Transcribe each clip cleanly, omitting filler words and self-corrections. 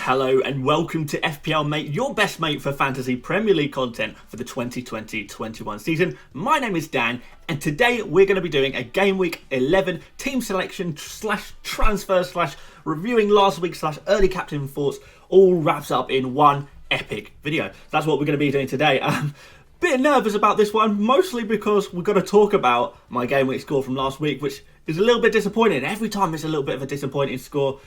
hello and welcome to FPL Mate, your best mate for fantasy Premier League content for the 2020-21 season. My name is Dan and today we're going to be doing a Game Week 11 team selection / transfer / reviewing last week / early captain thoughts, all wraps up in one epic video. That's what we're going to be doing today. Bit nervous about this one, mostly because we've got to talk about my Game Week score from last week, which is a little bit disappointing. Every time it's a little bit of a disappointing score.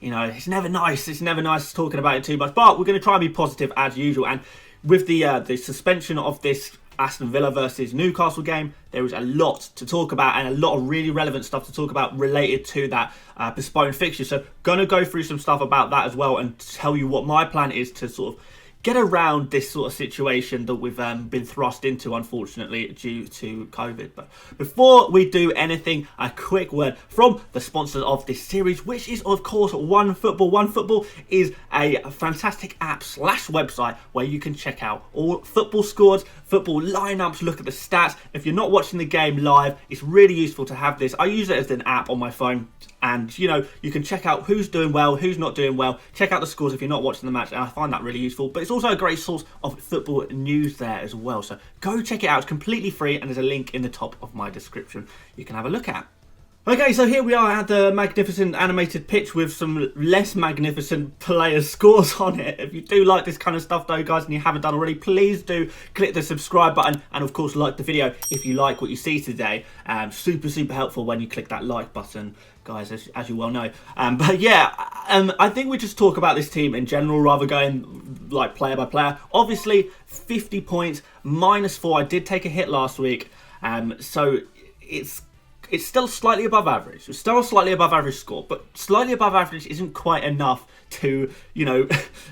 You know, it's never nice. It's never nice talking about it too much. But we're going to try and be positive as usual. And with the suspension of this Aston Villa versus Newcastle game, there is a lot to talk about and a lot of really relevant stuff to talk about related to that postponed fixture. So, going to go through some stuff about that as well and tell you what my plan is to sort of get around this sort of situation that we've been thrust into, unfortunately, due to COVID. But before we do anything, a quick word from the sponsor of this series, which is, of course, OneFootball. OneFootball is a fantastic app / website where you can check out all football scores, football lineups, look at the stats. If you're not watching the game live, it's really useful to have this. I use it as an app on my phone. And, you know, you can check out who's doing well, who's not doing well. Check out the scores if you're not watching the match. And I find that really useful. But it's also a great source of football news there as well. So go check it out. It's completely free. And there's a link in the top of my description you can have a look at. Okay, so here we are at the magnificent animated pitch with some less magnificent players' scores on it. If you do like this kind of stuff though, guys, and you haven't done already, please do click the subscribe button and of course like the video if you like what you see today. Super helpful when you click that like button, guys, as you well know. But yeah, I think we just talk about this team in general rather going like player by player. Obviously, 50 points, -4. I did take a hit last week, so it's still slightly above average. It's still a slightly above average score, but slightly above average isn't quite enough to, you know,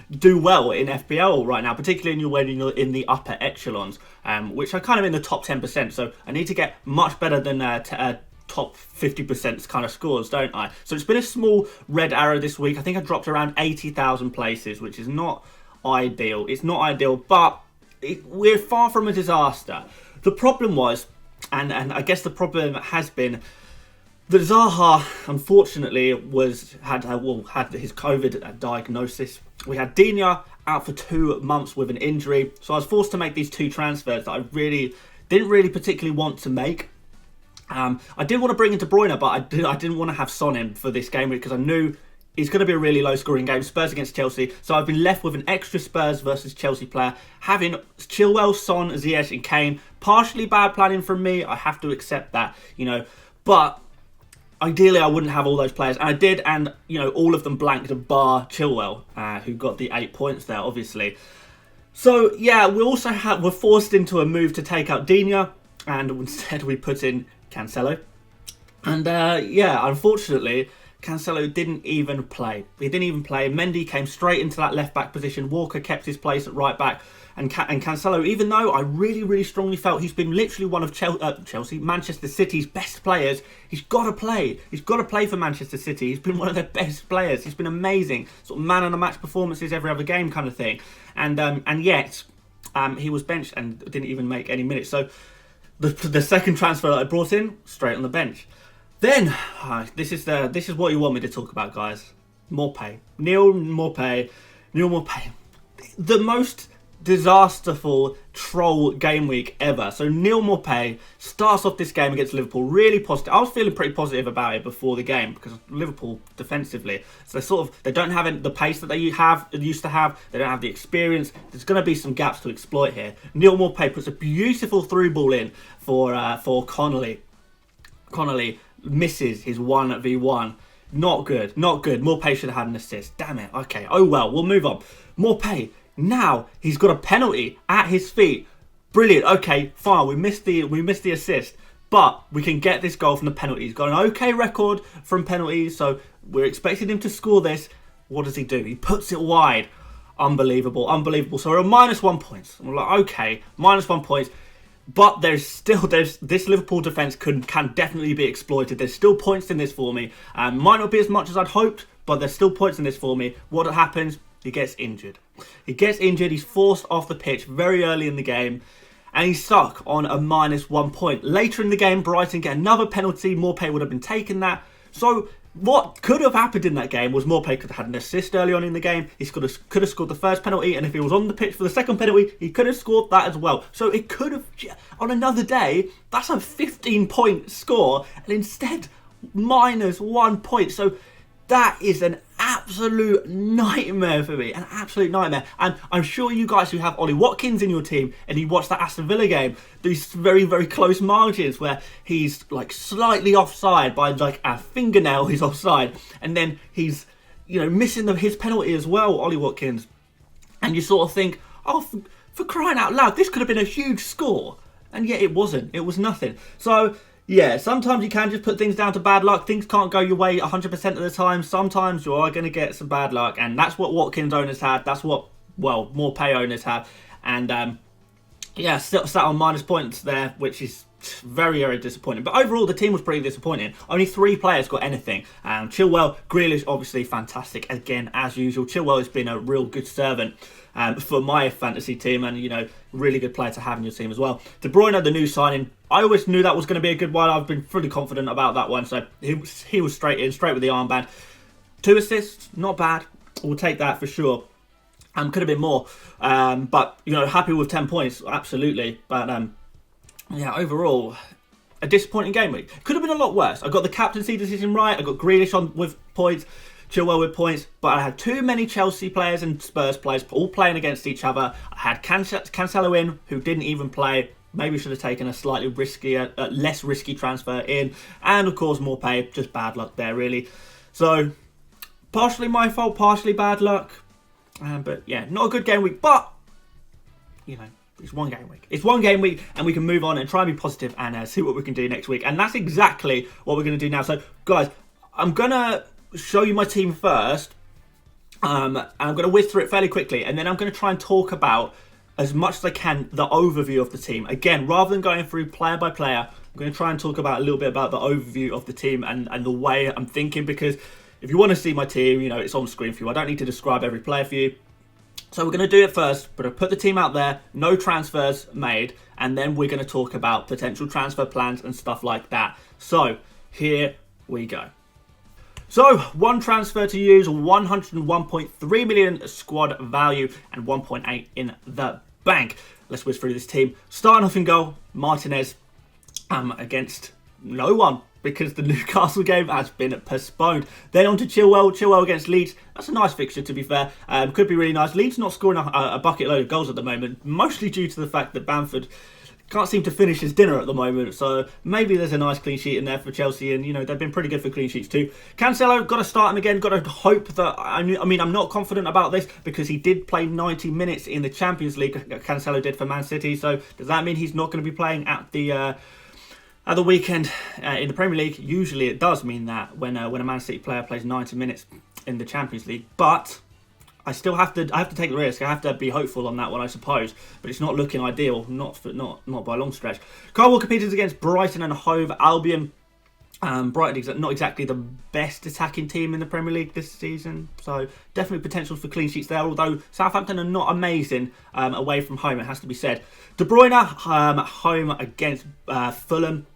do well in FPL right now, particularly when you're in the upper echelons, which are kind of in the top 10%. So I need to get much better than top 50% kind of scores, don't I? So it's been a small red arrow this week. I think I dropped around 80,000 places, which is not ideal. It's not ideal, but we're far from a disaster. The problem was, and I guess the problem has been that Zaha, unfortunately, had his COVID diagnosis. We had Digne out for 2 months with an injury, so I was forced to make these 2 transfers that I didn't really particularly want to make. I did want to bring in De Bruyne, but I didn't want to have Son in for this game because I knew it's going to be a really low-scoring game, Spurs against Chelsea. So I've been left with an extra Spurs versus Chelsea player, having Chilwell, Son, Ziyech and Kane. Partially bad planning from me, I have to accept that, you know. But ideally, I wouldn't have all those players. And I did, and, you know, all of them blanked bar Chilwell, who got the 8 points there, obviously. So, yeah, we're forced into a move to take out Digne, and instead we put in Cancelo. And, yeah, unfortunately, Cancelo didn't even play. He didn't even play. Mendy came straight into that left-back position. Walker kept his place at right-back. And Cancelo, even though I really strongly felt he's been literally one of Manchester City's best players, he's got to play. He's got to play for Manchester City. He's been one of their best players. He's been amazing. Sort of man-on-the-match performances every other game kind of thing. And yet, he was benched and didn't even make any minutes. So the second transfer that I brought in, straight on the bench. Then, this is what you want me to talk about, guys. Neil Maupay. The most disasterful troll game week ever. So Neil Maupay starts off this game against Liverpool really positive. I was feeling pretty positive about it before the game because Liverpool defensively, so they don't have the pace that they used to have. They don't have the experience. There's going to be some gaps to exploit here. Neil Maupay puts a beautiful through ball in for Connolly. Connolly misses his 1v1. Not good. Maupay should have had an assist. Damn it. Okay. Oh well. We'll move on. Maupay. Now he's got a penalty at his feet. Brilliant. Okay, fine. We missed the assist, but we can get this goal from the penalty. He's got an okay record from penalties, so we're expecting him to score this. What does he do? He puts it wide. Unbelievable. So we're on -1 point. We're like, okay, -1 point. But this Liverpool defence can definitely be exploited. There's still points in this for me. Might not be as much as I'd hoped, but there's still points in this for me. What happens? He gets injured. He's forced off the pitch very early in the game. And he's stuck on a -1 point. Later in the game, Brighton get another penalty. Maupay would have been taking that. So what could have happened in that game was Morpay could have had an assist early on in the game. He could have scored the first penalty, and if he was on the pitch for the second penalty, he could have scored that as well. So it could have, on another day, that's a 15-point score, and instead, -1 point. So that is an absolute nightmare for me, an absolute nightmare. And I'm sure you guys who have Ollie Watkins in your team and you watch that Aston Villa game, these very, very close margins where he's like slightly offside by like a fingernail, he's offside, and then he's, you know, missing his penalty as well, Ollie Watkins. And you sort of think, oh, for crying out loud, this could have been a huge score. And yet it wasn't. It was nothing. So yeah, sometimes you can just put things down to bad luck. Things can't go your way 100% of the time. Sometimes you are going to get some bad luck. And that's what Watkins owners had. That's what, well, more pay owners have. And yeah, still sat on minus points there, which is very, very disappointing. But overall, the team was pretty disappointing. Only 3 players got anything. Chilwell, Grealish, obviously fantastic again, as usual. Chilwell has been a real good servant for my fantasy team, and, you know, really good player to have in your team as well. De Bruyne, the new signing, I always knew that was going to be a good one. I've been fully confident about that one. So he was straight in, straight with the armband. 2 assists, not bad. We'll take that for sure. Could have been more. But, you know, happy with 10 points, absolutely. But, yeah, overall, a disappointing game week. Could have been a lot worse. I got the captaincy decision right. I got Grealish on with points, Chilwell with points, but I had too many Chelsea players and Spurs players all playing against each other. I had Cancelo in, who didn't even play. Maybe should have taken a slightly riskier, less risky transfer in. And, of course, more pay. Just bad luck there, really. So, partially my fault, partially bad luck. But, yeah, not a good game week. But, you know, it's one game week. It's one game week, and we can move on and try and be positive and see what we can do next week. And that's exactly what we're going to do now. So, guys, I'm going to show you my team first. And I'm going to whiz through it fairly quickly. And then I'm going to try and talk about, as much as I can, the overview of the team. Again, rather than going through player by player, I'm going to try and talk about a little bit about the overview of the team and the way I'm thinking. Because if you want to see my team, you know, it's on screen for you. I don't need to describe every player for you. So we're going to do it first, but I'll put the team out there, no transfers made, and then we're going to talk about potential transfer plans and stuff like that. So here we go. So, 1 transfer to use, 101.3 million squad value, and 1.8 in the bank. Let's whiz through this team. Starting off in goal, Martinez against no one, because the Newcastle game has been postponed. Then on to Chilwell against Leeds. That's a nice fixture, to be fair. Could be really nice. Leeds not scoring a bucket load of goals at the moment, mostly due to the fact that Bamford can't seem to finish his dinner at the moment. So maybe there's a nice clean sheet in there for Chelsea, and, you know, they've been pretty good for clean sheets too. Cancelo, got to start him again. Got to hope that, I mean, I'm not confident about this because he did play 90 minutes in the Champions League. Cancelo did for Man City. So does that mean he's not going to be playing at the weekend in the Premier League? Usually it does mean that when a Man City player plays 90 minutes in the Champions League. But I have to take the risk. I have to be hopeful on that one, I suppose. But it's not looking ideal, not by a long stretch. Kyle Walker-Peters against Brighton and Hove Albion. Brighton not exactly the best attacking team in the Premier League this season, so definitely potential for clean sheets there. Although Southampton are not amazing away from home, it has to be said. De Bruyne home against Fulham.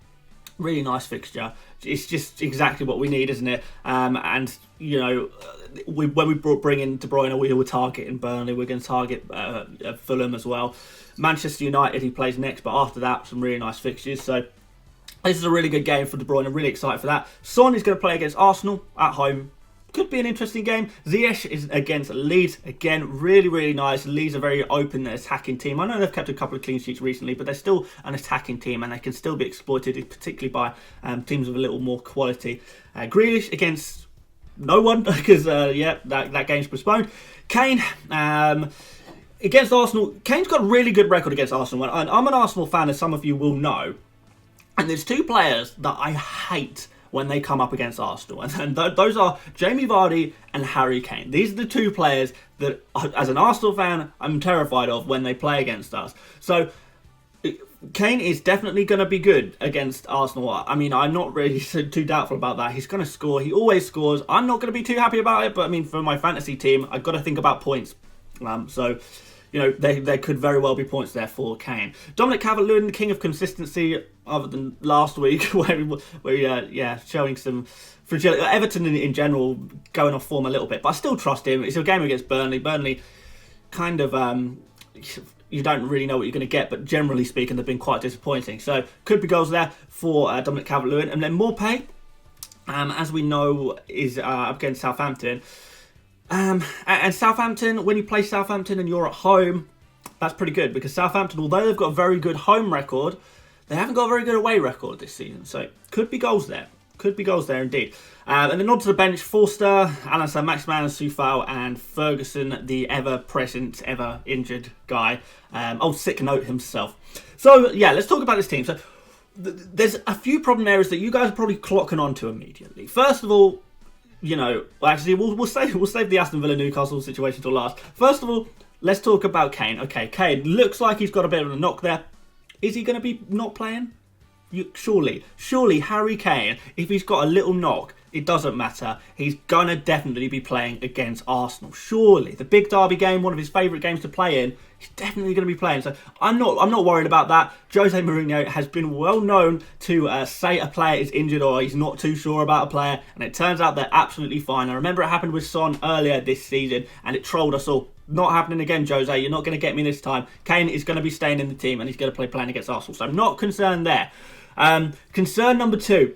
Really nice fixture. It's just exactly what we need, isn't it? And, you know, when we bring in De Bruyne, we were targeting Burnley. We're going to target Fulham as well. Manchester United, he plays next, but after that, some really nice fixtures. So this is a really good game for De Bruyne. I'm really excited for that. Son is going to play against Arsenal at home. Could be an interesting game. Ziyech is against Leeds. Again, really, really nice. Leeds are a very open attacking team. I know they've kept a couple of clean sheets recently, but they're still an attacking team, and they can still be exploited, particularly by teams with a little more quality. Grealish against no one, because, yeah, that game's postponed. Kane against Arsenal. Kane's got a really good record against Arsenal. And I'm an Arsenal fan, as some of you will know. And there's 2 players that I hate when they come up against Arsenal. And those are Jamie Vardy and Harry Kane. These are the 2 players that, as an Arsenal fan, I'm terrified of when they play against us. So Kane is definitely going to be good against Arsenal. I mean, I'm not really too doubtful about that. He's going to score. He always scores. I'm not going to be too happy about it. But, I mean, for my fantasy team, I've got to think about points. So, there could very well be points there for Kane. Dominic Calvert-Lewin, the king of consistency, other than last week, where showing some fragility. Everton in general going off form a little bit, but I still trust him. It's a game against Burnley. Burnley kind of, you don't really know what you're going to get, but generally speaking, they've been quite disappointing. So could be goals there for Dominic Calvert-Lewin. And then Morpay, as we know, is up against Southampton. And Southampton, when you play Southampton and you're at home, that's pretty good, because Southampton, although they've got a very good home record, they haven't got a very good away record this season. So could be goals there. Could be goals there indeed. And then onto the bench, Forster, Alan Saint-Maximin, Soufal, and Ferguson, the ever-present, ever-injured guy. Sick note himself. So, yeah, let's talk about this team. So, there's a few problem areas that you guys are probably clocking onto immediately. First of all, actually, we'll save the Aston Villa-Newcastle situation till last. First of all, let's talk about Kane. Okay, Kane looks like he's got a bit of a knock there. Is he going to be not playing? Surely Harry Kane, if he's got a little knock, it doesn't matter. He's gonna definitely be playing against Arsenal. Surely, the big derby game, one of his favourite games to play in, he's definitely going to be playing. So I'm not worried about that. Jose Mourinho has been well known to say a player is injured or he's not too sure about a player, and it turns out they're absolutely fine. I remember it happened with Son earlier this season, and it trolled us all. Not happening again, Jose. You're not going to get me this time. Kane is going to be staying in the team, and he's going to playing against Arsenal. So I'm not concerned there. Concern number 2,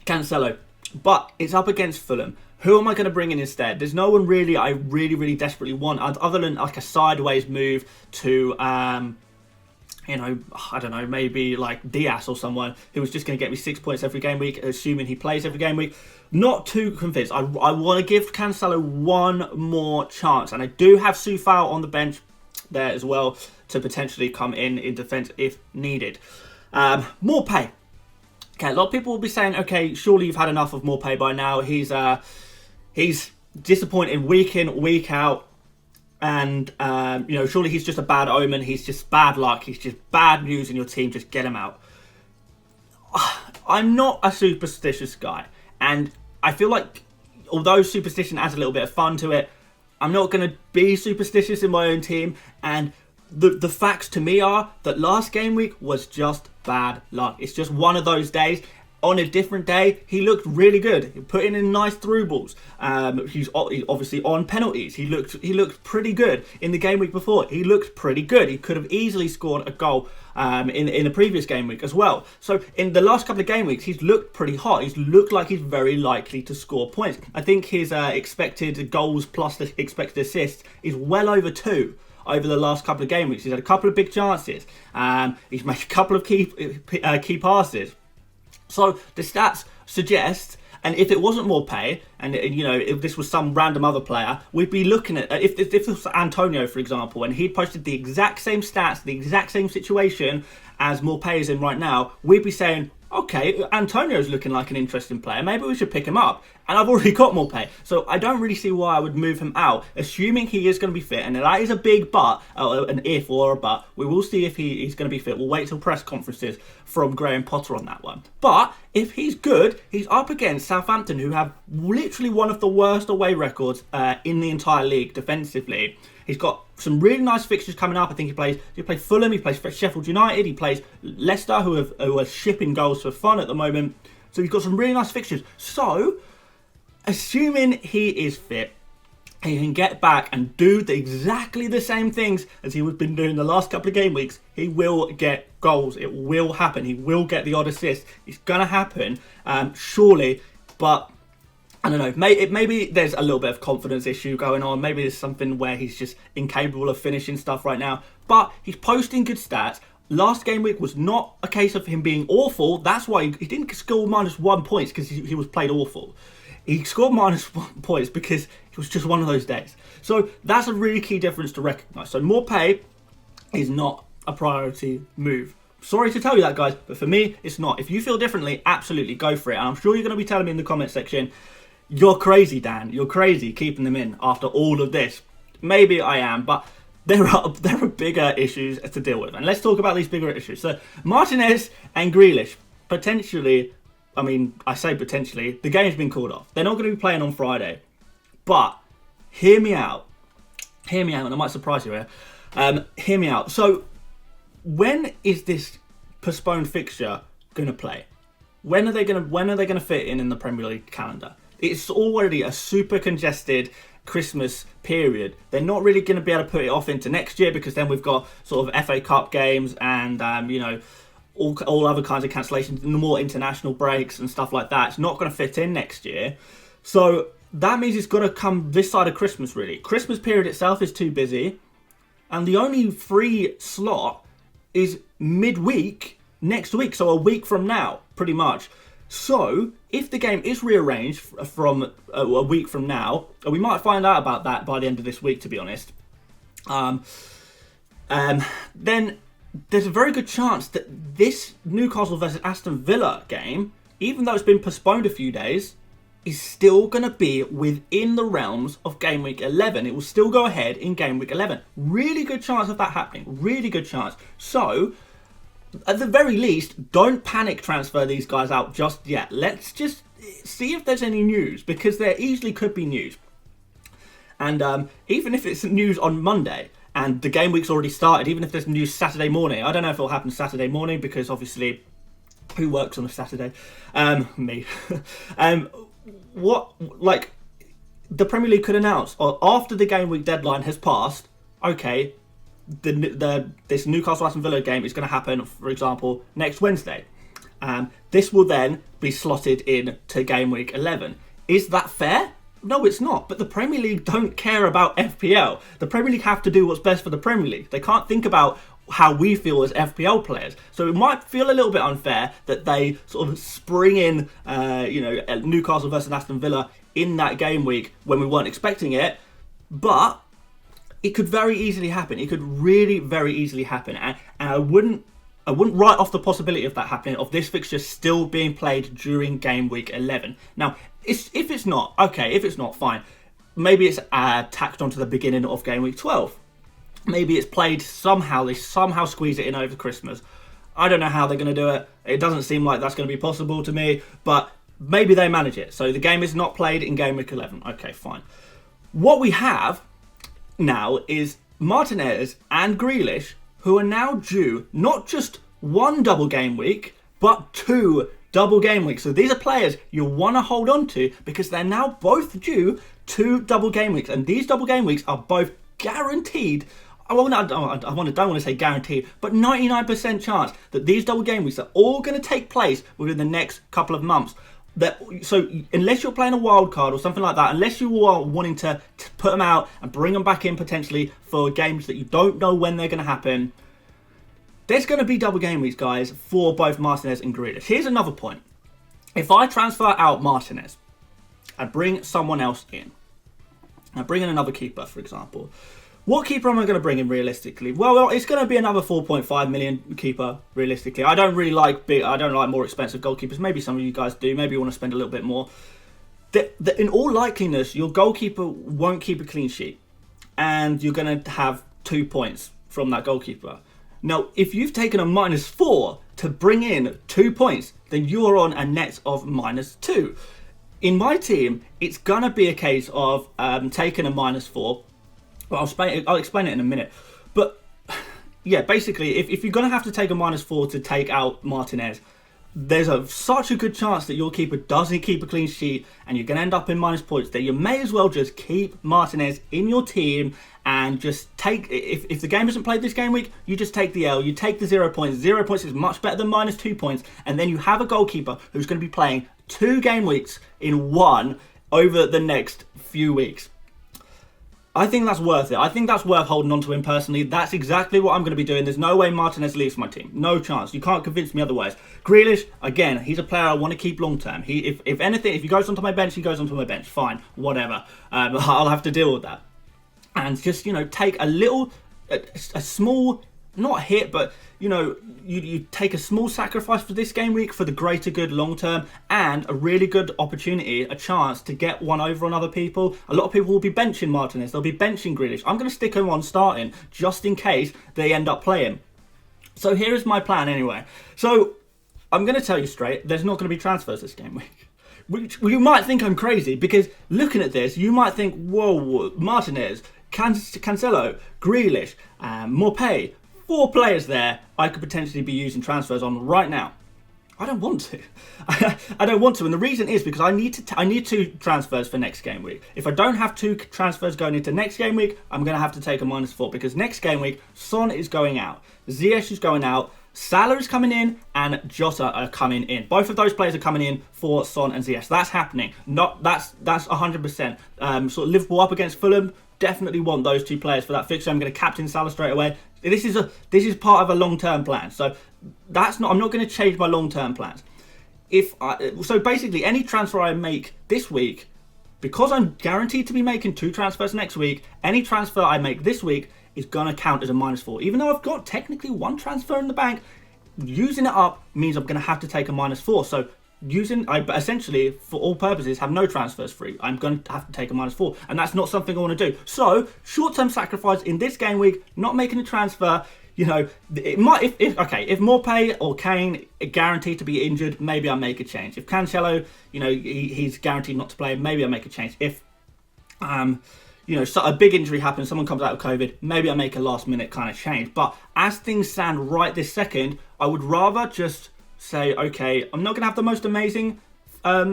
Cancelo. But it's up against Fulham. Who am I going to bring in instead? There's no one really I really desperately want, other than like a sideways move to, I don't know, maybe like Diaz or someone who was just going to get me 6 points every game week, assuming he plays every game week. Not too convinced. I want to give Cancelo one more chance. And I do have Soufal on the bench there as well to potentially come in defence if needed. More pay. Okay, a lot of people will be saying, okay, surely you've had enough of Morpay by now. He's disappointing week in, week out. And, surely he's just a bad omen. He's just bad luck. He's just bad news in your team. Just get him out. I'm not a superstitious guy. And I feel like, although superstition adds a little bit of fun to it, I'm not going to be superstitious in my own team. And the facts to me are that last game week was just bad luck. It's just one of those days. On a different day, he looked really good. He put in nice through balls. He's obviously on penalties. He looked pretty good in the game week before. He looked pretty good. He could have easily scored a goal in the previous game week as well. So in the last couple of game weeks, he's looked pretty hot. He's looked like he's very likely to score points. I think his expected goals plus the expected assists is well over 2. Over the last couple of game weeks, he's had a couple of big chances. He's made a couple of key passes. So the stats suggest, and if it wasn't Morpay, and if this was some random other player, we'd be looking at if this was Antonio, for example, and he'd posted the exact same stats, the exact same situation as Morpay is in right now, we'd be saying, okay, Antonio's looking like an interesting player. Maybe we should pick him up. And I've already got Morpay. So I don't really see why I would move him out, assuming he is going to be fit. And that is a big but, an if or a but. We will see if he's going to be fit. We'll wait till press conferences from Graham Potter on that one. But if he's good, he's up against Southampton, who have literally one of the worst away records in the entire league defensively. He's got some really nice fixtures coming up. I think he plays Fulham, he plays Sheffield United, he plays Leicester, who are shipping goals for fun at the moment. So he's got some really nice fixtures. So, assuming he is fit, he can get back and do exactly the same things as he has been doing the last couple of game weeks. He will get goals. It will happen. He will get the odd assist. It's going to happen, surely, but I don't know, maybe there's a little bit of confidence issue going on. Maybe there's something where he's just incapable of finishing stuff right now. But he's posting good stats. Last game week was not a case of him being awful. That's why he didn't score -1 points because he was played awful. He scored -1 points because it was just one of those days. So that's a really key difference to recognise. So Morpay is not a priority move. Sorry to tell you that, guys, but for me, it's not. If you feel differently, absolutely go for it. And I'm sure you're going to be telling me in the comment section, you're crazy, Dan. You're crazy keeping them in after all of this. Maybe I am, but there are bigger issues to deal with. And let's talk about these bigger issues. So Martinez and Grealish, potentially, I mean, I say potentially, the game's been called off. They're not going to be playing on Friday. But hear me out. Hear me out, and I might surprise you here. Hear me out. So, when is this postponed fixture going to play? When are they going to fit in the Premier League calendar? It's already a super congested Christmas period. They're not really going to be able to put it off into next year, because then we've got sort of FA Cup games and all other kinds of cancellations, more international breaks and stuff like that. It's not going to fit in next year. So that means it's got to come this side of Christmas, really. Christmas period itself is too busy, and the only free slot is midweek next week, so a week from now, pretty much. So if the game is rearranged from a week from now, and we might find out about that by the end of this week, to be honest, then there's a very good chance that this Newcastle versus Aston Villa game, even though it's been postponed a few days, is still going to be within the realms of Game Week 11. It will still go ahead in Game Week 11. Really good chance of that happening. Really good chance. So, at the very least, don't panic transfer these guys out just yet. Let's just see if there's any news, because there easily could be news. And even if it's news on Monday and the game week's already started, even if there's news Saturday morning, I don't know if it'll happen Saturday morning, because obviously, who works on a Saturday? Me. The Premier League could announce, or after the game week deadline has passed, okay, this Newcastle Aston Villa game is going to happen, for example, next Wednesday. This will then be slotted in to game week 11. Is that fair? No, it's not. But the Premier League don't care about FPL. The Premier League have to do what's best for the Premier League. They can't think about how we feel as FPL players. So it might feel a little bit unfair that they sort of spring in, Newcastle versus Aston Villa in that game week when we weren't expecting it. But it could very easily happen. It could really very easily happen. And I wouldn't write off the possibility of that happening, of this fixture still being played during game week 11. Now, if it's not, okay, if it's not, fine. Maybe it's tacked onto the beginning of game week 12. Maybe it's played somehow. They somehow squeeze it in over Christmas. I don't know how they're going to do it. It doesn't seem like that's going to be possible to me, but maybe they manage it. So the game is not played in game week 11. Okay, fine. What we have now is Martinez and Grealish, who are now due not just one double game week, but 2 double game weeks. So these are players you want to hold on to, because they're now both due 2 double game weeks. And these double game weeks are both guaranteed. I don't want to say guaranteed, but 99% chance that these double game weeks are all going to take place within the next couple of months. So unless you're playing a wild card or something like that, unless you are wanting to put them out and bring them back in potentially for games that you don't know when they're going to happen, there's going to be double game weeks, guys, for both Martinez and Grealish. Here's another point. If I transfer out Martinez and bring someone else in, I bring in another keeper, for example, what keeper am I going to bring in realistically? Well, it's going to be another 4.5 million keeper realistically. I don't like more expensive goalkeepers. Maybe some of you guys do. Maybe you want to spend a little bit more. In all likeliness, your goalkeeper won't keep a clean sheet, and you're going to have 2 points from that goalkeeper. Now, if you've taken a -4 to bring in 2 points, then you're on a net of -2. In my team, it's going to be a case of taking a -4. Well, I'll explain it in a minute. But yeah, basically, if you're going to have to take a -4 to take out Martinez, there's such a good chance that your keeper doesn't keep a clean sheet and you're going to end up in minus points that you may as well just keep Martinez in your team and just take, if the game isn't played this game week, you just take the L, you take the 0 points. 0 points is much better than -2 points, and then you have a goalkeeper who's going to be playing 2 game weeks in one over the next few weeks. I think that's worth it. I think that's worth holding on to him personally. That's exactly what I'm going to be doing. There's no way Martinez leaves my team. No chance. You can't convince me otherwise. Grealish, again, he's a player I want to keep long term. If anything, if he goes onto my bench, he goes onto my bench. Fine, whatever. I'll have to deal with that. And just, take a small, not hit, but, you take a small sacrifice for this game week for the greater good long term, and a really good opportunity, a chance to get one over on other people. A lot of people will be benching Martinez, they'll be benching Grealish. I'm going to stick him on starting just in case they end up playing. So here is my plan anyway. So I'm going to tell you straight, there's not going to be transfers this game week. Which you might think I'm crazy, because looking at this, you might think, whoa, Martinez, Cancelo, Grealish, Morpay, 4 players there I could potentially be using transfers on right now. I don't want to. I don't want to, and the reason is because I need 2 transfers for next game week. If I don't have 2 transfers going into next game week, I'm going to have to take a -4 because next game week Son is going out, Ziyech is going out, Salah is coming in, and Jota are coming in. Both of those players are coming in for Son and Ziyech. That's happening. That's 100%. Sort of Liverpool up against Fulham. Definitely want those 2 players for that fixture. I'm going to captain Salah straight away. This is part of a long-term plan. So I'm not going to change my long-term plans. So basically, any transfer I make this week, because I'm guaranteed to be making 2 transfers next week, any transfer I make this week is going to count as a -4. Even though I've got technically 1 transfer in the bank, using it up means I'm going to have to take a -4. So I essentially, for all purposes, have no transfers free. I'm going to have to take a -4, and that's not something I want to do. So short-term sacrifice in this game week, not making a transfer. You know, it might if Morpay or Kane are guaranteed to be injured, maybe I make a change. If Cancelo, you know, he's guaranteed not to play, maybe I make a change. If you know, so a big injury happens, someone comes out of COVID, maybe I make a last-minute kind of change. But as things stand right this second, I would rather just say, okay, I'm not going to have the most amazing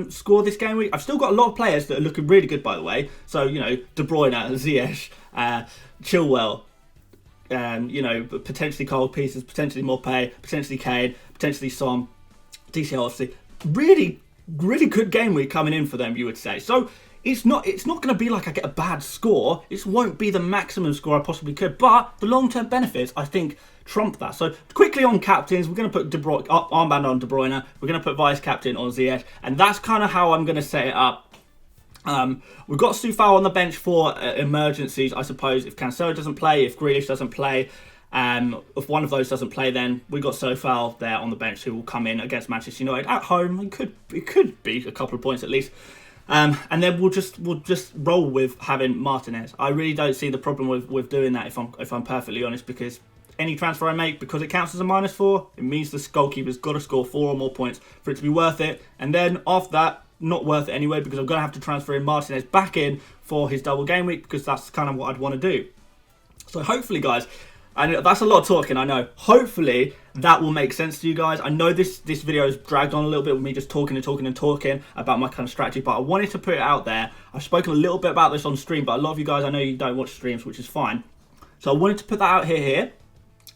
score this game week. I've still got a lot of players that are looking really good, by the way. So, you know, De Bruyne, Ziyech, Chilwell, you know, potentially Cole Pieces, potentially Morpay, potentially Kane, potentially Son, DCL, obviously. Really, really good game week coming in for them, you would say. So it's not going to be like I get a bad score. It won't be the maximum score I possibly could. But the long-term benefits, I think, trump that. So quickly on captains, we're going to put armband on De Bruyne. We're going to put vice captain on Ziyech, and that's kind of how I'm going to set it up. We've got Soufal on the bench for emergencies, I suppose. If Cancelo doesn't play, if Grealish doesn't play, if one of those doesn't play, then we've got Soufal there on the bench who will come in against Manchester United at home. It could be a couple of points at least. And then we'll just roll with having Martinez. I really don't see the problem with doing that, if I'm perfectly honest, because any transfer I make, because it counts as a -4, it means the goalkeeper's got to score 4 or more points for it to be worth it. And then after that, not worth it anyway, because I'm going to have to transfer in Martinez back in for his double game week, because that's kind of what I'd want to do. So hopefully, guys, and that's a lot of talking, I know. Hopefully that will make sense to you guys. I know this video has dragged on a little bit with me just talking about my kind of strategy, but I wanted to put it out there. I've spoken a little bit about this on stream, but a lot of you guys, I know you don't watch streams, which is fine. So I wanted to put that out here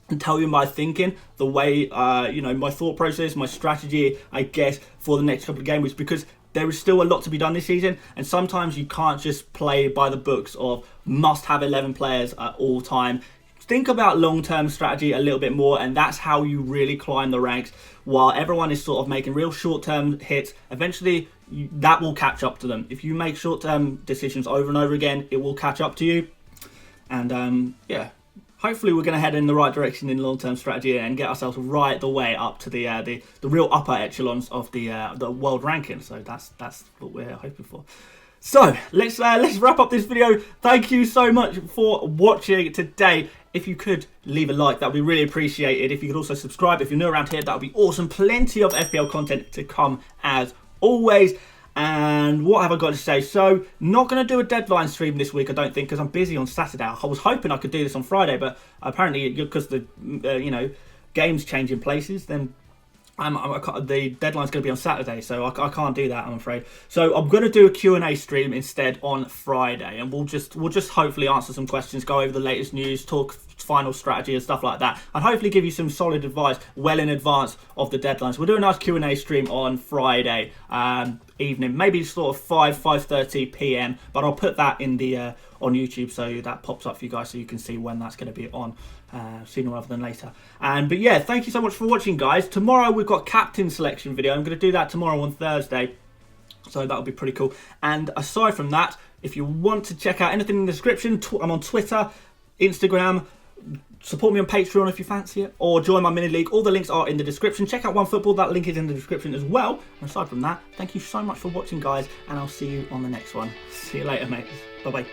and tell you my thinking, the way, you know, my thought process, my strategy, I guess, for the next couple of game weeks, because there is still a lot to be done this season, and sometimes you can't just play by the books of must have 11 players at all time. Think about long-term strategy a little bit more, and that's how you really climb the ranks. While everyone is sort of making real short-term hits, eventually that will catch up to them. If you make short-term decisions over and over again, it will catch up to you. And yeah, hopefully we're going to head in the right direction in long-term strategy and get ourselves right the way up to the real upper echelons of the world ranking. So that's what we're hoping for. So let's wrap up this video. Thank you so much for watching today. If you could leave a like, that would be really appreciated. If you could also subscribe if you're new around here, that would be awesome. Plenty of FPL content to come as always. And what have I got to say? So, not going to do a deadline stream this week, I don't think, because I'm busy on Saturday. I was hoping I could do this on Friday, but apparently, because the you know, games changing places, then the deadline's going to be on Saturday, so I can't do that, I'm afraid. So I'm going to do a Q&A stream instead on Friday, and we'll just hopefully answer some questions, go over the latest news, talk final strategy and stuff like that, and hopefully give you some solid advice well in advance of the deadline. So we'll do a nice Q&A stream on Friday evening, maybe sort of 5:30 p.m, but I'll put that in the on YouTube, so that pops up for you guys, so you can see when that's going to be on sooner rather than later. But yeah, thank you so much for watching, guys. Tomorrow we've got captain selection video. I'm going to do that tomorrow on Thursday, so that'll be pretty cool. And aside from that, if you want to check out anything in the description, I'm on Twitter, Instagram. Support me on Patreon if you fancy it, or join my mini league. All the links are in the description. Check out OneFootball, that link is in the description as well. And aside from that, thank you so much for watching, guys, and I'll see you on the next one. See you later, mates. Bye bye.